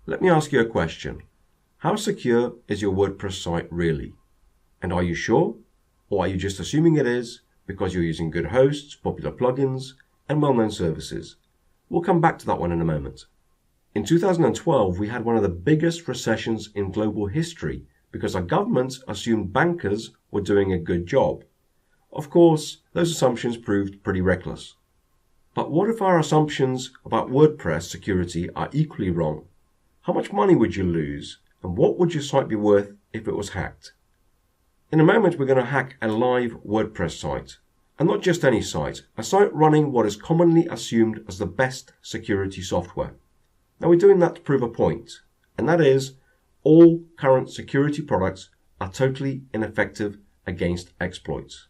Let me ask you a question. How secure is your WordPress site really? And are you sure? Or are you just assuming it is because you're using good hosts, popular plugins, and well-known services? We'll come back to that one in a moment. In 2012, we had one of the biggest recessions in global history because our governments assumed bankers were doing a good job. Of course, those assumptions proved pretty reckless. But what if our assumptions about WordPress security are equally wrong? How much money would you lose, and what would your site be worth if it was hacked? In a moment, we're going to hack a live WordPress site. And not just any site, a site running what is commonly assumed as the best security software. Now we're doing that to prove a point, and that is, all current security products are totally ineffective against exploits.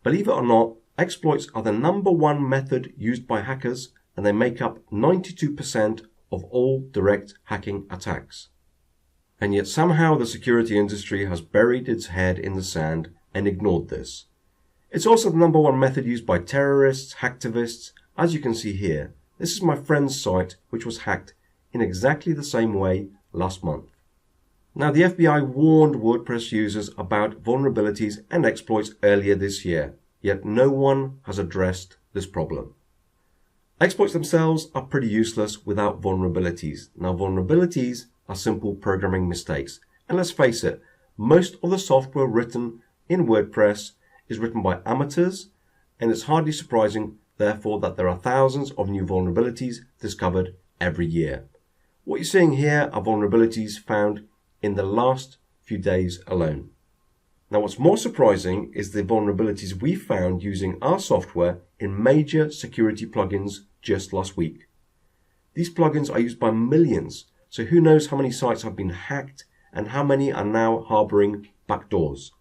Believe it or not, exploits are the number one method used by hackers, and they make up 92% of all direct hacking attacks. And yet somehow the security industry has buried its head in the sand and ignored this. It's also the number one method used by terrorists, hacktivists. As you can see here, this is my friend's site which was hacked in exactly the same way last month. Now the FBI warned WordPress users about vulnerabilities and exploits earlier this year, yet no one has addressed this problem. Exploits themselves are pretty useless without vulnerabilities. Now vulnerabilities are simple programming mistakes. And let's face it, most of the software written in WordPress is written by amateurs, and it's hardly surprising, therefore, that there are thousands of new vulnerabilities discovered every year. What you're seeing here are vulnerabilities found in the last few days alone. Now what's more surprising is the vulnerabilities we found using our software in major security plugins just last week. These plugins are used by millions, so who knows how many sites have been hacked and how many are now harboring backdoors.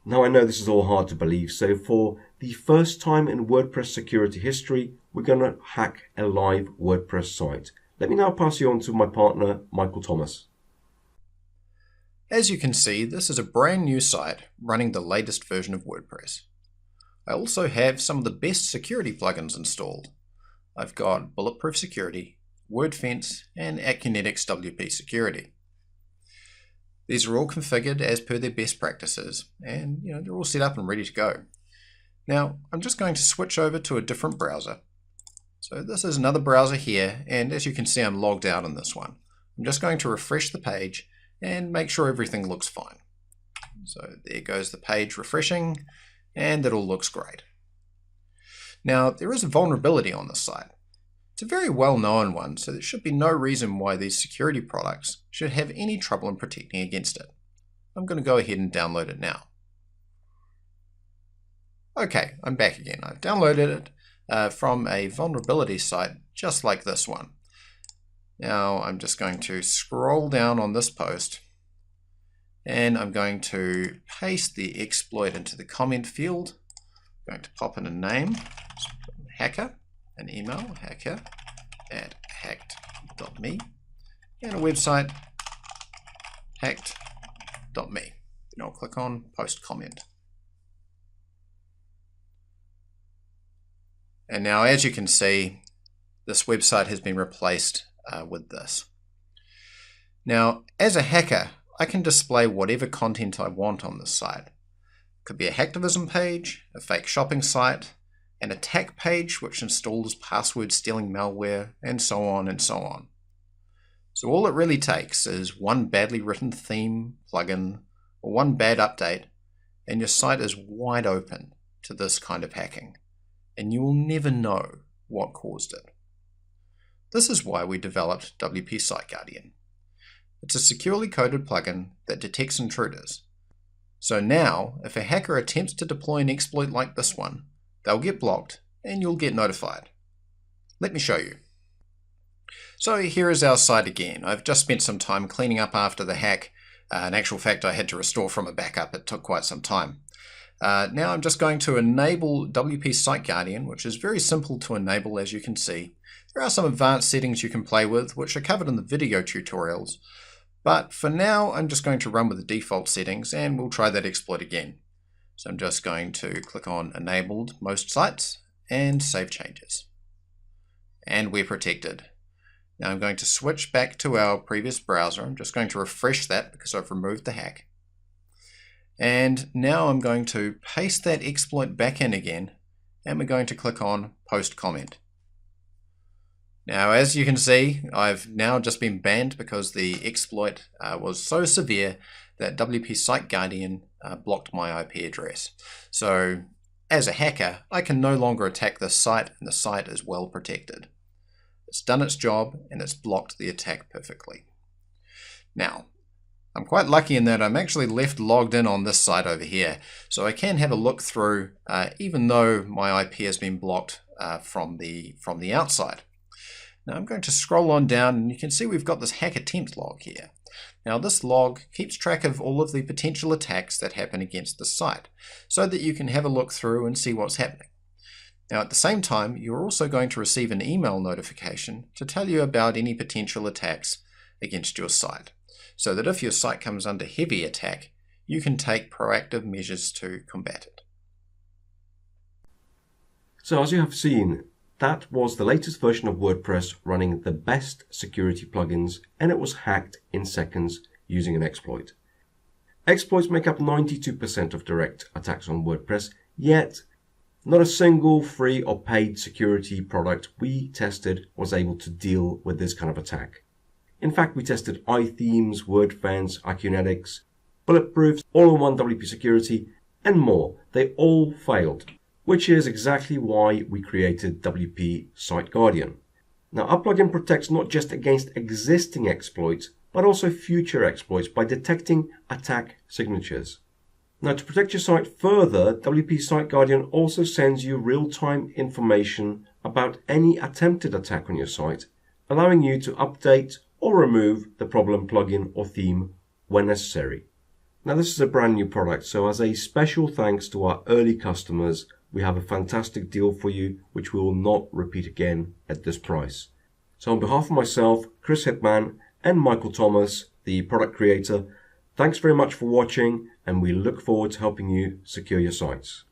Now I know this is all hard to believe, so for the first time in WordPress security history, we're going to hack a live WordPress site. Let me now pass you on to my partner, Michael Thomas. As you can see, this is a brand new site running the latest version of WordPress. I also have some of the best security plugins installed. I've got Bulletproof Security, WordFence, and Acunetics WP Security. These are all configured as per their best practices, and they're all set up and ready to go. Now, I'm just going to switch over to a different browser. So this is another browser here, and as you can see, I'm logged out on this one. I'm just going to refresh the page and make sure everything looks fine. So there goes the page refreshing, and it all looks great. Now, there is a vulnerability on this site. It's a very well-known one, so there should be no reason why these security products should have any trouble in protecting against it. I'm going to go ahead and download it now. Okay, I'm back again. I've downloaded it from a vulnerability site just like this one. Now I'm just going to scroll down on this post, and I'm going to paste the exploit into the comment field. I'm going to pop in a name, hacker, an email, hacker@hacked.me, and a website, hacked.me. Then I'll click on post comment. And now, as you can see, this website has been replaced with this. Now, as a hacker, I can display whatever content I want on this site. It could be a hacktivism page, a fake shopping site, an attack page which installs password stealing malware, and so on and so on. So all it really takes is one badly written theme, plugin, or one bad update, and your site is wide open to this kind of hacking, and you will never know what caused it. This is why we developed WP Site Guardian. It's a securely coded plugin that detects intruders. So now, if a hacker attempts to deploy an exploit like this one, they'll get blocked and you'll get notified. Let me show you. So here is our site again. I've just spent some time cleaning up after the hack. In actual fact, I had to restore from a backup. It took quite some time. Now I'm just going to enable WP Site Guardian, which is very simple to enable, as you can see. There are some advanced settings you can play with, which are covered in the video tutorials. But for now, I'm just going to run with the default settings, and we'll try that exploit again. So I'm just going to click on Enabled Most Sites and Save Changes. And we're protected. Now I'm going to switch back to our previous browser. I'm just going to refresh that because I've removed the hack. And now I'm going to paste that exploit back in again, and we're going to click on Post Comment. Now, as you can see, I've now just been banned because the exploit was so severe that WP Site Guardian blocked my IP address. So, as a hacker, I can no longer attack this site, and the site is well protected. It's done its job, and it's blocked the attack perfectly. Now, I'm quite lucky in that I'm actually left logged in on this site over here, so I can have a look through even though my IP has been blocked from the outside. Now I'm going to scroll on down, and you can see we've got this hack attempt log here. Now this log keeps track of all of the potential attacks that happen against the site, so that you can have a look through and see what's happening. Now at the same time, you're also going to receive an email notification to tell you about any potential attacks against your site, so that if your site comes under heavy attack, you can take proactive measures to combat it. So as you have seen, that was the latest version of WordPress running the best security plugins, and it was hacked in seconds using an exploit. Exploits make up 92% of direct attacks on WordPress, yet not a single free or paid security product we tested was able to deal with this kind of attack. In fact, we tested iThemes, WordFence, Akunetics, Bulletproofs, All-in-One WP Security, and more. They all failed, which is exactly why we created WP Site Guardian. Now, our plugin protects not just against existing exploits, but also future exploits by detecting attack signatures. Now, to protect your site further, WP Site Guardian also sends you real-time information about any attempted attack on your site, allowing you to update or remove the problem plugin or theme when necessary. Now, this is a brand new product, so as a special thanks to our early customers, we have a fantastic deal for you, which we will not repeat again at this price. So on behalf of myself, Chris Hitman, and Michael Thomas, the product creator, thanks very much for watching, and we look forward to helping you secure your sites.